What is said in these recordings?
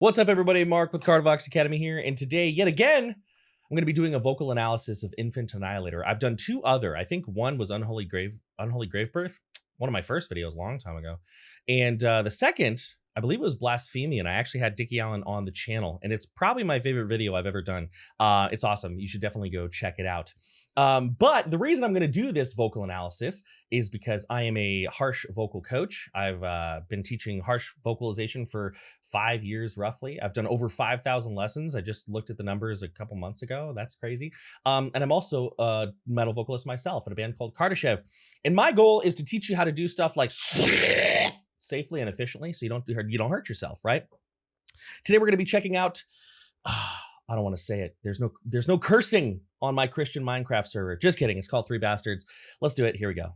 What's up, everybody? Mark with Kardavox Academy here, and today, yet again, I'm going to be doing a vocal analysis of Infant Annihilator. I've done two other. I think one was Unholy Gravebirth, one of my first videos a long time ago, and the second, I believe it was Blasphemian. I actually had Dickie Allen on the channel, and it's probably my favorite video I've ever done. It's awesome. You should definitely go check it out. But the reason I'm going to do this vocal analysis is because I am a harsh vocal coach. I've been teaching harsh vocalization for 5 years, roughly. I've done over 5,000 lessons. I just looked at the numbers a couple months ago. That's crazy. And I'm also a metal vocalist myself in a band called Kardashev. And my goal is to teach you how to do stuff like safely and efficiently, so you don't hurt yourself, right? Today we're going to be checking out. I don't want to say it. There's no cursing on my Christian Minecraft server. Just kidding. It's called Three Bastards. Let's do it. Here we go.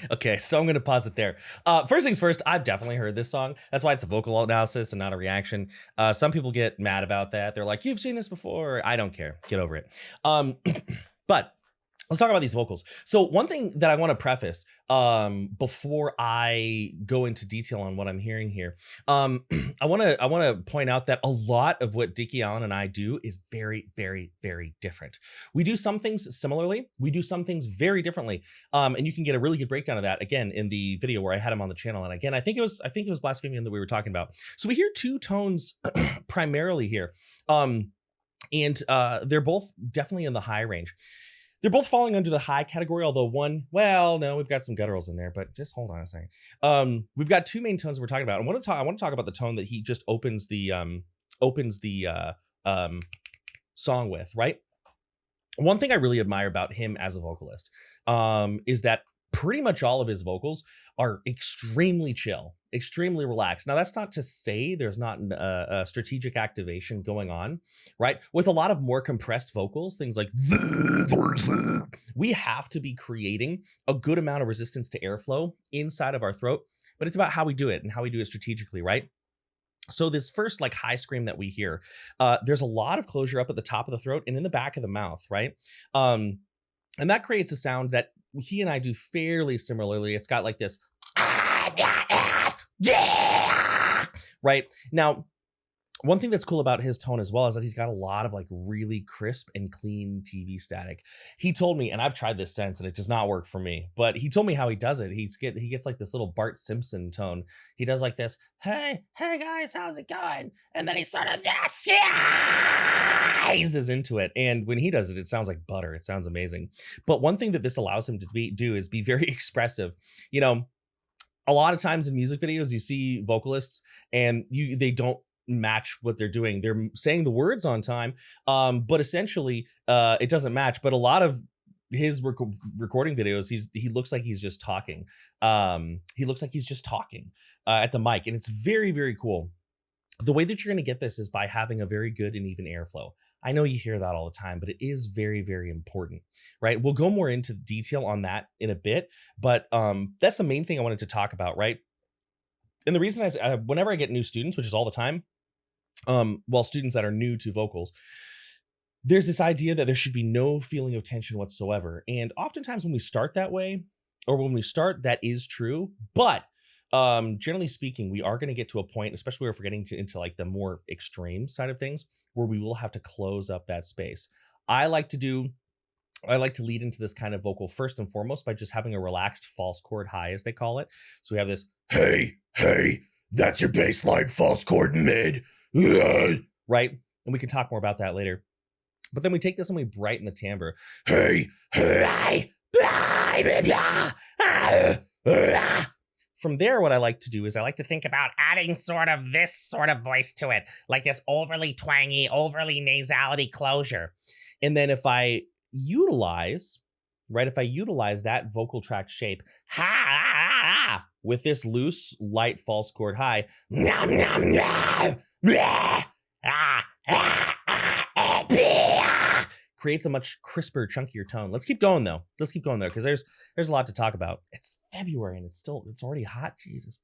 Okay, so I'm going to pause it there. First things first, I've definitely heard this song. That's why it's a vocal analysis and not a reaction. Some people get mad about that. They're like, you've seen this before. I don't care. Get over it. But let's talk about these vocals. So one thing that I want to preface before I go into detail on what I'm hearing here, I want to point out that a lot of what Dickie Allen and I do is very, very, very different. We do some things similarly. We do some things very differently. And you can get a really good breakdown of that again in the video where I had him on the channel. And again, I think it was Blasphemian that we were talking about. So we hear two tones primarily here, and they're both definitely in the high range. They're both falling under the high category, although one, well, no, we've got some gutturals in there, but just hold on a second. We've got two main tones we're talking about. I want to talk about the tone that he just opens the song with, right? One thing I really admire about him as a vocalist is that pretty much all of his vocals are extremely chill, extremely relaxed. Now, that's not to say there's not a strategic activation going on, right? With a lot of more compressed vocals, things like we have to be creating a good amount of resistance to airflow inside of our throat, but it's about how we do it and how we do it strategically, right? So this first like high scream that we hear, there's a lot of closure up at the top of the throat and in the back of the mouth, right? And that creates a sound that he and I do fairly similarly. It's got like this, right? Now, one thing that's cool about his tone as well is that he's got a lot of like really crisp and clean TV static. He told me, and I've tried this since and it does not work for me, but he told me how he does it. He gets like this little Bart Simpson tone. He does like this, hey guys, how's it going? And then he sort of eases into it. And when he does it, it sounds like butter. It sounds amazing. But one thing that this allows him to do is be very expressive. You know, a lot of times in music videos, you see vocalists and they don't match what they're doing. They're saying the words on time, but essentially it doesn't match. But a lot of his recording videos, he looks like he's just talking. He looks like he's just talking at the mic, and it's very, very cool. The way that you're going to get this is by having a very good and even airflow. I know you hear that all the time, but it is very, very important, right? We'll go more into detail on that in a bit, but that's the main thing I wanted to talk about, right? And the reason whenever I get new students, which is all the time, well, students that are new to vocals, there's this idea that there should be no feeling of tension whatsoever. And oftentimes when we start that way, or when we start, that is true. But generally speaking, we are going to get to a point, especially if we're getting into like the more extreme side of things, where we will have to close up that space. I like to lead into this kind of vocal first and foremost by just having a relaxed false chord high, as they call it. So we have this, hey, that's your bass line false chord mid. Right? And we can talk more about that later. But then we take this and we brighten the timbre. Hey, From there, what I like to do is I like to think about adding sort of this sort of voice to it, like this overly twangy, overly nasality closure. And then if I utilize, right, if I utilize that vocal tract shape, with this loose, light false chord high, creates a much crisper, chunkier tone. Let's keep going though. Let's keep going though, because there's a lot to talk about. It's February and it's already hot. Jesus.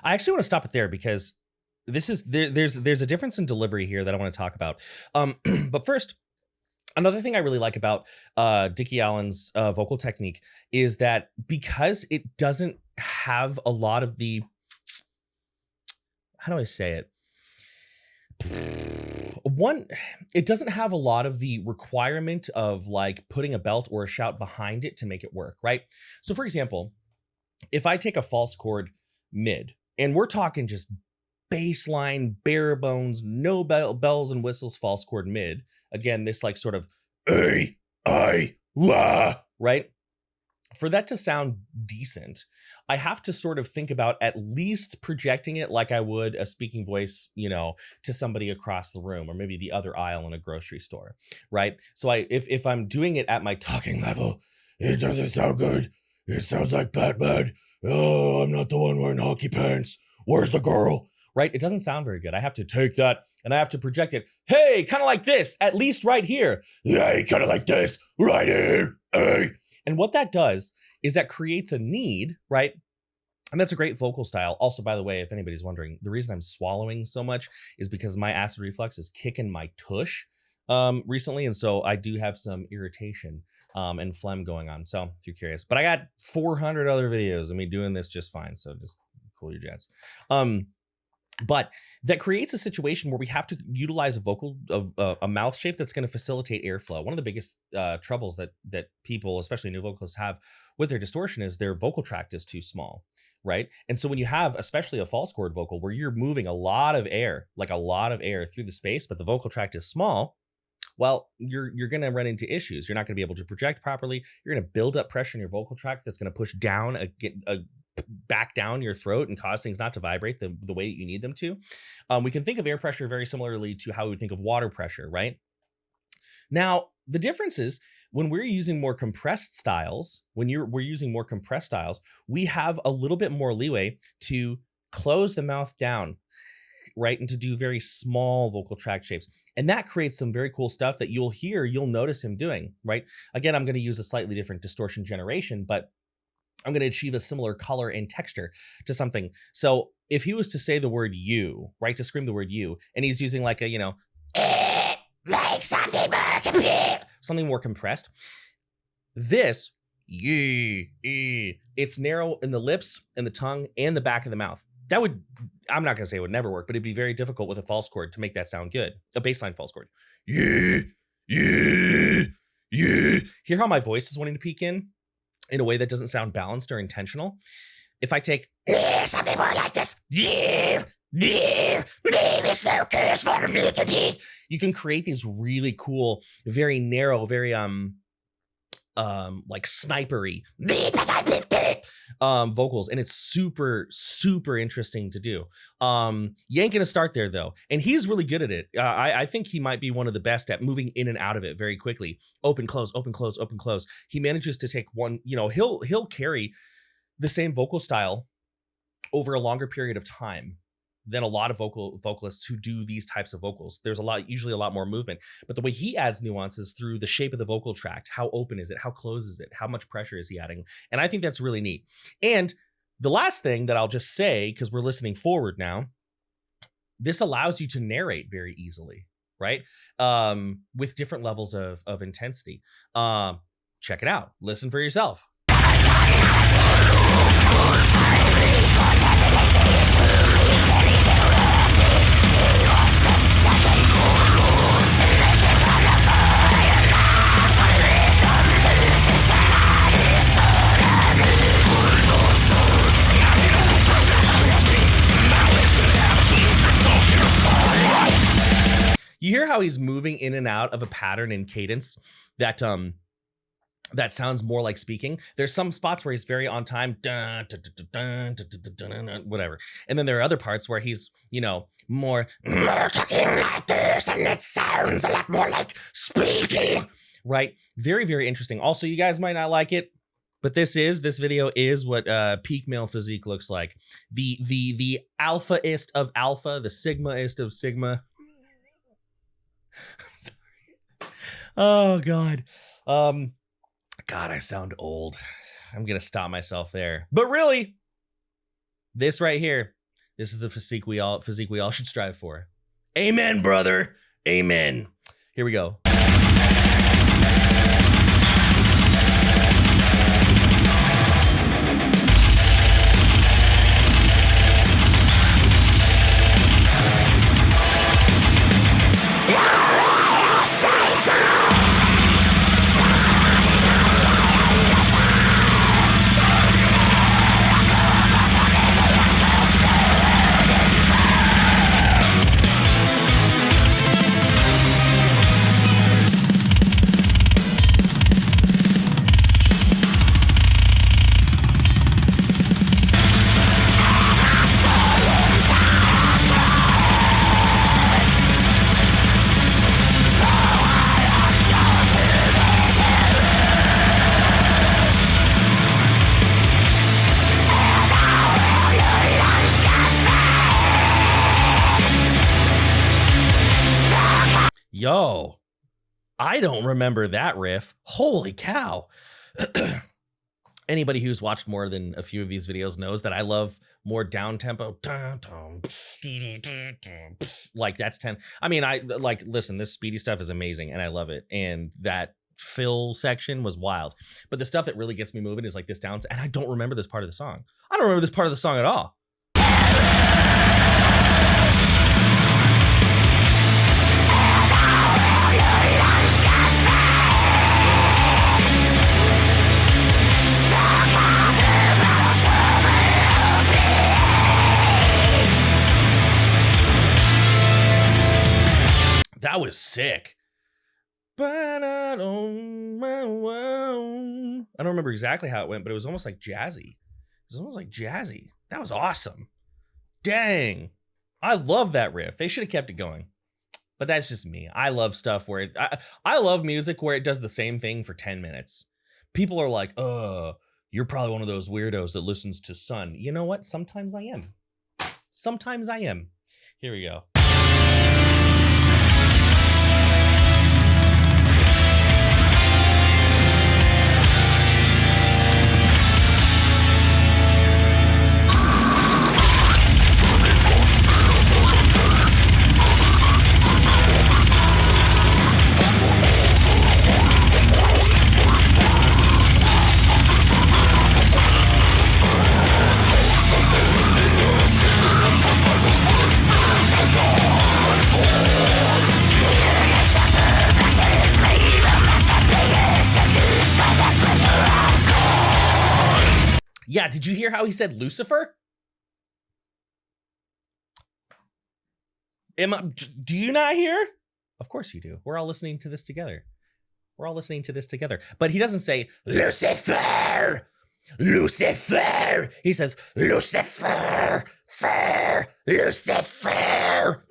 I actually want to stop it there because there's a difference in delivery here that I want to talk about. But first, another thing I really like about Dickie Allen's vocal technique is that because it doesn't have a lot of the, how do I say it? One, it doesn't have a lot of the requirement of like putting a belt or a shout behind it to make it work, right? So for example, if I take a false chord mid, and we're talking just baseline, bare bones, no bells and whistles, false chord mid. Again, this like sort of, right? For that to sound decent, I have to sort of think about at least projecting it like I would a speaking voice, you know, to somebody across the room or maybe the other aisle in a grocery store, right? So if I'm doing it at my talking level, it doesn't sound good. It sounds like Batman. Oh, I'm not the one wearing hockey pants. Where's the girl? Right? It doesn't sound very good. I have to take that and I have to project it. Hey, kind of like this, at least right here. Yeah, kind of like this, right here. Hey. And what that does is that creates a need, right? And that's a great vocal style. Also, by the way, if anybody's wondering, the reason I'm swallowing so much is because my acid reflux is kicking my tush recently. And so I do have some irritation and phlegm going on. So if you're curious, but I got 400 other videos of me doing this just fine. So just cool your jets. But that creates a situation where we have to utilize a mouth shape that's going to facilitate airflow. One of the biggest troubles that people, especially new vocalists, have with their distortion is their vocal tract is too small, right? And so when you have especially a false chord vocal where you're moving a lot of air, through the space, but the vocal tract is small, well, you're going to run into issues. You're not going to be able to project properly. You're going to build up pressure in your vocal tract that's going to push down, back down your throat and cause things not to vibrate the way that you need them to. We can think of air pressure very similarly to how we would think of water pressure, right? Now, the difference is when we're using more compressed styles, we're using more compressed styles, we have a little bit more leeway to close the mouth down, right? And to do very small vocal tract shapes. And that creates some very cool stuff that you'll notice him doing, right? Again, I'm going to use a slightly different distortion generation, but I'm going to achieve a similar color and texture to something. So if he was to say the word you, right, to scream the word you, and he's using like a, like something more compressed, this, it's narrow in the lips and the tongue and the back of the mouth. I'm not going to say it would never work, but it'd be very difficult with a false chord to make that sound good. A baseline false chord. Hear how my voice is wanting to peak in a way that doesn't sound balanced or intentional? If I take something more like this, you can create these really cool, very narrow, very like snipery vocals, and it's super interesting to do. You ain't gonna start there though, and he's really good at it. I think he might be one of the best at moving in and out of it very quickly. Open, close, open, close, open, close. He manages to take one, he'll carry the same vocal style over a longer period of time, than a lot of vocalists who do these types of vocals. There's usually a lot more movement, but the way he adds nuances through the shape of the vocal tract, how open is it, how close is it, how much pressure is he adding, and I think that's really neat. And the last thing that I'll just say, because we're listening forward now, this allows you to narrate very easily, right? With different levels of intensity. Check it out. Listen for yourself. You hear how he's moving in and out of a pattern and cadence that that sounds more like speaking. There's some spots where he's very on time, whatever. And then there are other parts where he's, more talking like this, and it sounds a lot more like speaking, right? Very, very interesting. Also, you guys might not like it, but this video is what peak male physique looks like. The alpha-ist of alpha, the sigma-ist of sigma. I'm sorry. Oh God. God, I sound old. I'm gonna stop myself there. But really, this right here, this is the physique we all should strive for. Amen, brother. Amen. Here we go. Yo, I don't remember that riff. Holy cow. Anybody who's watched more than a few of these videos knows that I love more down tempo. Like that's 10. I mean, listen, this speedy stuff is amazing and I love it. And that fill section was wild. But the stuff that really gets me moving is like this down. And I don't remember this part of the song. I don't remember this part of the song at all. That was sick. I don't remember exactly how it went, but it was almost like jazzy. That was awesome. Dang. I love that riff. They should have kept it going. But that's just me. I love stuff where I love music where it does the same thing for 10 minutes. People are like, you're probably one of those weirdos that listens to Sun. You know what? Sometimes I am. Here we go. Yeah, did you hear how he said Lucifer? Do you not hear? Of course you do. We're all listening to this together. But he doesn't say Lucifer. Lucifer. He says Lucifer. Lucifer.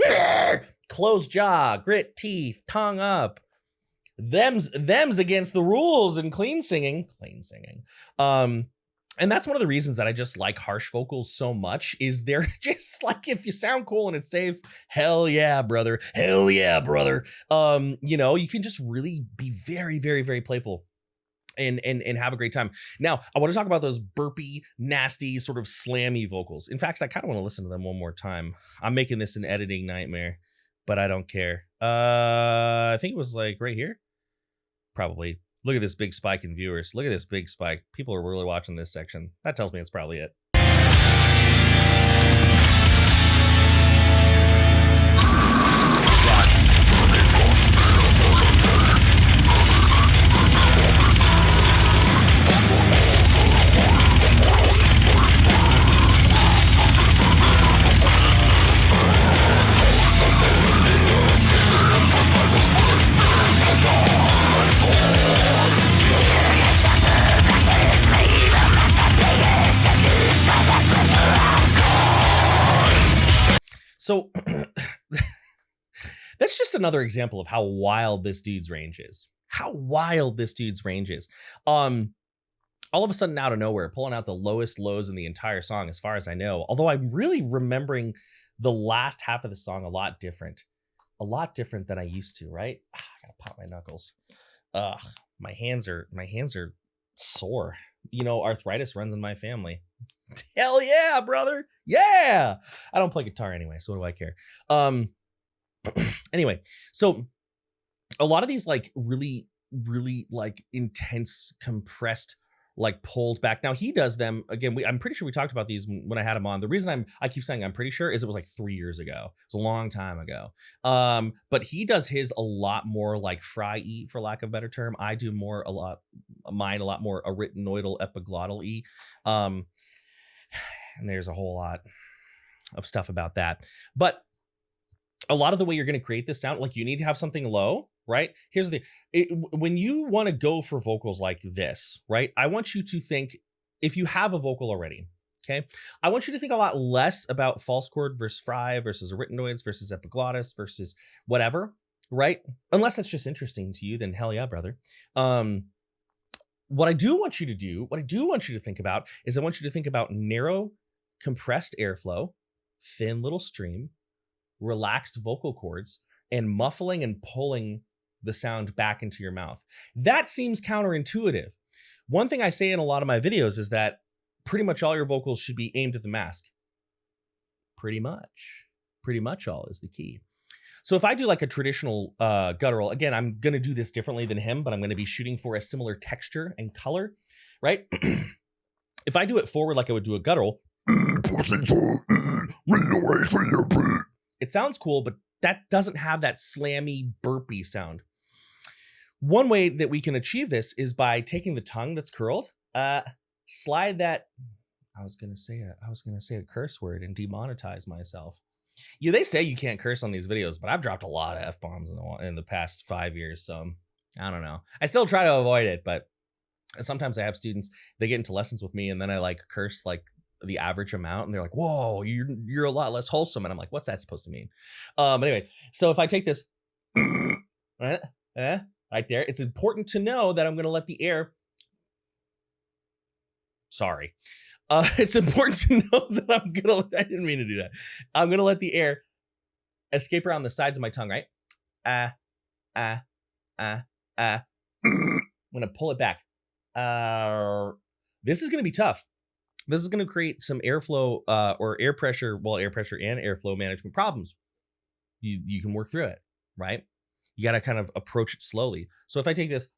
Closed jaw, grit teeth, tongue up. Them's against the rules and clean singing. And that's one of the reasons that I just like harsh vocals so much, is they're just like, if you sound cool and it's safe, hell yeah, brother. Hell yeah, brother. You know, you can just really be very, very, very playful and have a great time. Now, I want to talk about those burpy, nasty, sort of slammy vocals. In fact, I kind of want to listen to them one more time. I'm making this an editing nightmare, but I don't care. I think it was like right here. Probably. Look at this big spike in viewers. Look at this big spike. People are really watching this section. That tells me it's probably it. So that's just another example of how wild this dude's range is. How wild this dude's range is. All of a sudden, out of nowhere, pulling out the lowest lows in the entire song, as far as I know. Although I'm really remembering the last half of the song a lot different than I used to. Right? I gotta pop my knuckles. My hands are sore. You know, arthritis runs in my family. Hell yeah, brother. Yeah. I don't play guitar anyway, so what do I care? Anyway, so a lot of these like really, really like intense, compressed, like pulled back. Now he does them again. I'm pretty sure we talked about these when I had him on. The reason I keep saying I'm pretty sure is it was like 3 years ago. It was a long time ago. But he does his a lot more like fry-y, for lack of a better term. I do mine a lot more arytenoidal epiglottal-y. And there's a whole lot of stuff about that. But a lot of the way you're going to create this sound, like you need to have something low, right? Here's the thing. When you want to go for vocals like this, right? I want you to think, if you have a vocal already, okay? I want you to think a lot less about false chord versus fry versus arytenoids versus epiglottis versus whatever, right? Unless that's just interesting to you, then hell yeah, brother. What I do want you to think about is I want you to think about narrow, compressed airflow, thin little stream, relaxed vocal cords, and muffling and pulling the sound back into your mouth. That seems counterintuitive. One thing I say in a lot of my videos is that pretty much all your vocals should be aimed at the mask. Pretty much all is the key. So if I do like a traditional guttural, again, I'm going to do this differently than him, but I'm going to be shooting for a similar texture and color, right? If I do it forward like I would do a guttural, it sounds cool, but that doesn't have that slammy, burpy sound. One way that we can achieve this is by taking the tongue that's curled, slide that. I was gonna say a curse word and demonetize myself. Yeah, they say you can't curse on these videos, but I've dropped a lot of F-bombs in the past 5 years, so I don't know. I still try to avoid it, but sometimes I have students, they get into lessons with me, and then I like curse like the average amount, and they're like, whoa, you're a lot less wholesome. And I'm like, what's that supposed to mean? Anyway, so if I take this right there, it's important to know that I'm going to let the air, sorry. It's important to know that I didn't mean to do that. I'm going to let the air escape around the sides of my tongue, right? I'm going to pull it back. This is going to be tough. This is going to create some airflow or air pressure and airflow management problems. You can work through it, right? You got to kind of approach it slowly. So if I take this,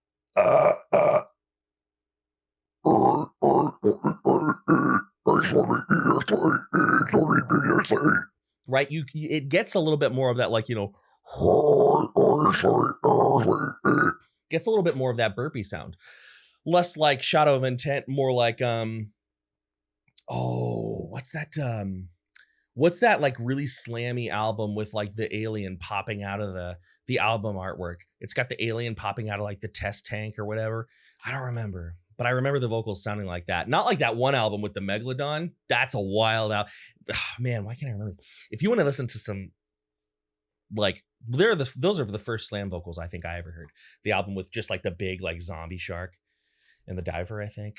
right, it gets a little bit more of that, like, you know, gets a little bit more of that burpy sound, less like Shadow of Intent, more like what's that like really slammy album with like the alien popping out of the album artwork? It's got the alien popping out of like the test tank or whatever. I don't remember, but I remember the vocals sounding like that. Not like that one album with the Megalodon. That's a wild album. Oh, man, why can't I remember? If you want to listen to some, like, those are the first slam vocals I think I ever heard. The album with just like the big like zombie shark and the diver, I think.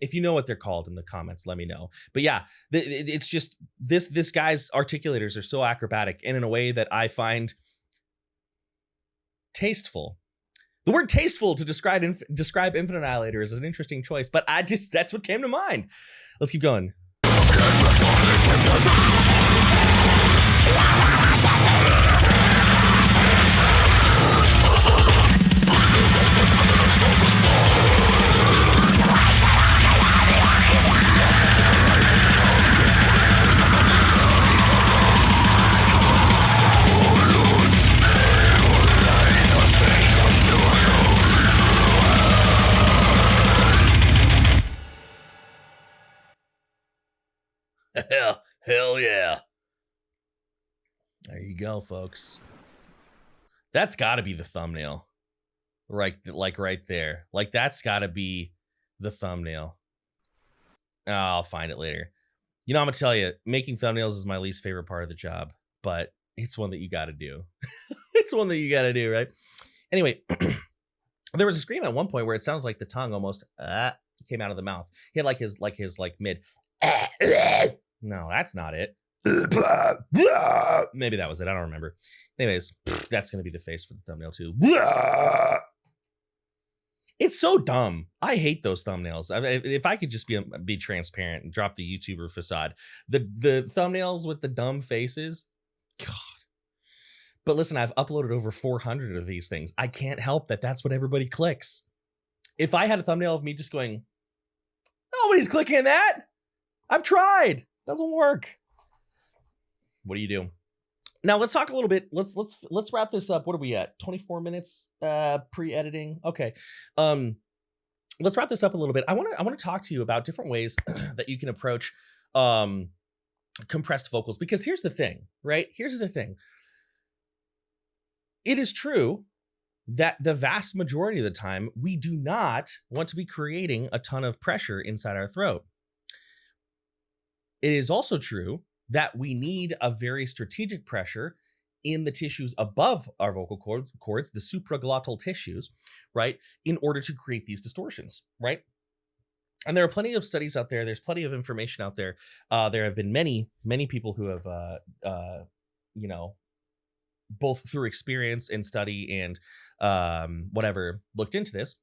If you know what they're called in the comments, let me know. But yeah, it's just this guy's articulators are so acrobatic and in a way that I find tasteful. The word tasteful to describe Infant Annihilator is an interesting choice, but that's what came to mind. Let's keep going. Hell yeah. There you go, folks. That's got to be the thumbnail. Right, like right there. Like that's got to be the thumbnail. Oh, I'll find it later. You know, I'm going to tell you, making thumbnails is my least favorite part of the job, but it's one that you got to do. It's one that you got to do, right? Anyway, there was a scream at one point where it sounds like the tongue almost came out of the mouth. He had like his mid. No, that's not it. Maybe that was it. I don't remember. Anyways, that's going to be the face for the thumbnail too. It's so dumb. I hate those thumbnails. If I could just be transparent and drop the YouTuber facade, the thumbnails with the dumb faces, God. But listen, I've uploaded over 400 of these things. I can't help that. That's what everybody clicks. If I had a thumbnail of me just going, nobody's clicking that. I've tried. Doesn't work. What do you do? Now let's talk a little bit. Let's wrap this up. What are we at? 24 minutes pre-editing. Okay. Let's wrap this up a little bit. I want to talk to you about different ways that you can approach compressed vocals, because here's the thing, right? Here's the thing. It is true that the vast majority of the time we do not want to be creating a ton of pressure inside our throat. It is also true that we need a very strategic pressure in the tissues above our vocal cords, the supraglottal tissues, right, in order to create these distortions, right? And there are plenty of studies out there. There's plenty of information out there. There have been many people who have, you know, both through experience and study and whatever, looked into this,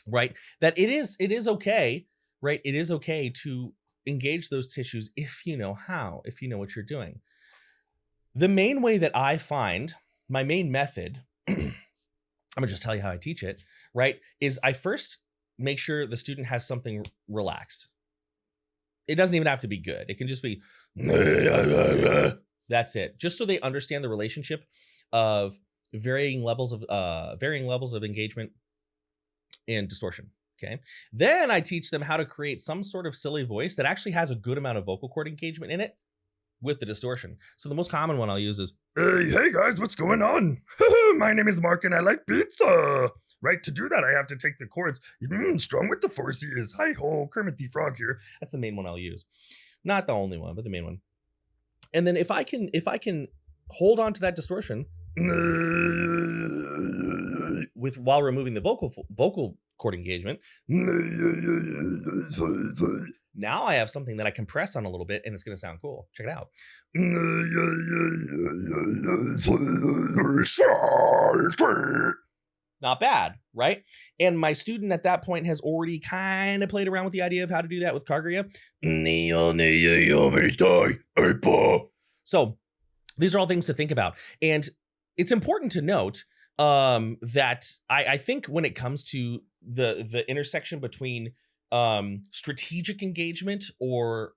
right? That it is okay, right? It is okay to engage those tissues if you know how, if you know what you're doing. The main way that I find, my main method, I'm gonna just tell you how I teach it, right, is I first make sure the student has something relaxed. It doesn't even have to be good. It can just be, that's it. Just so they understand the relationship of varying levels of engagement and distortion. Okay. Then I teach them how to create some sort of silly voice that actually has a good amount of vocal cord engagement in it with the distortion. So the most common one I'll use is, hey guys, what's going on? My name is Mark and I like pizza. Right, to do that, I have to take the chords. Strong with the force he is. Hi-ho, Kermit the Frog here. That's the main one I'll use. Not the only one, but the main one. And then if I can hold on to that distortion with while removing the vocal cord engagement, now I have something that I can press on a little bit and it's going to sound cool. Check it out. Not bad, right? And my student at that point has already kind of played around with the idea of how to do that with Kargaria. So these are all things to think about. And it's important to note that I think when it comes to the intersection between strategic engagement or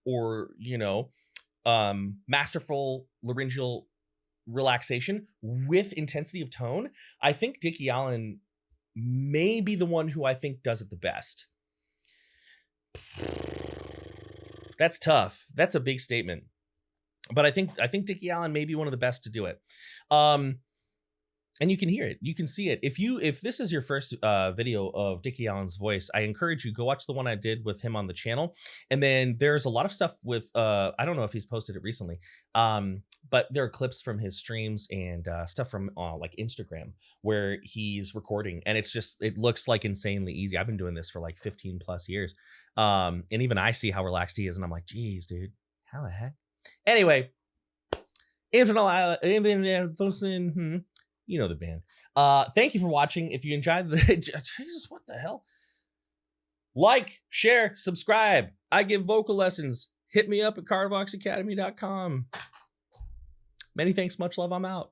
you know, masterful laryngeal relaxation with intensity of tone, I think Dickie Allen may be the one who I think does it the best. That's tough. That's a big statement. But I think Dickie Allen may be one of the best to do it. And you can hear it. You can see it. If this is your first video of Dickie Allen's voice, I encourage you, go watch the one I did with him on the channel. And then there's a lot of stuff with, I don't know if he's posted it recently, but there are clips from his streams and stuff from like Instagram where he's recording, and it looks like insanely easy. I've been doing this for like 15 plus years, and even I see how relaxed he is, and I'm like, geez, dude, how the heck? Anyway, Infant Annihilator, you know the band. Thank you for watching. If you enjoyed the Jesus, what the hell? Like, share, subscribe. I give vocal lessons. Hit me up at KardavoxAcademy.com. Many thanks, much love. I'm out.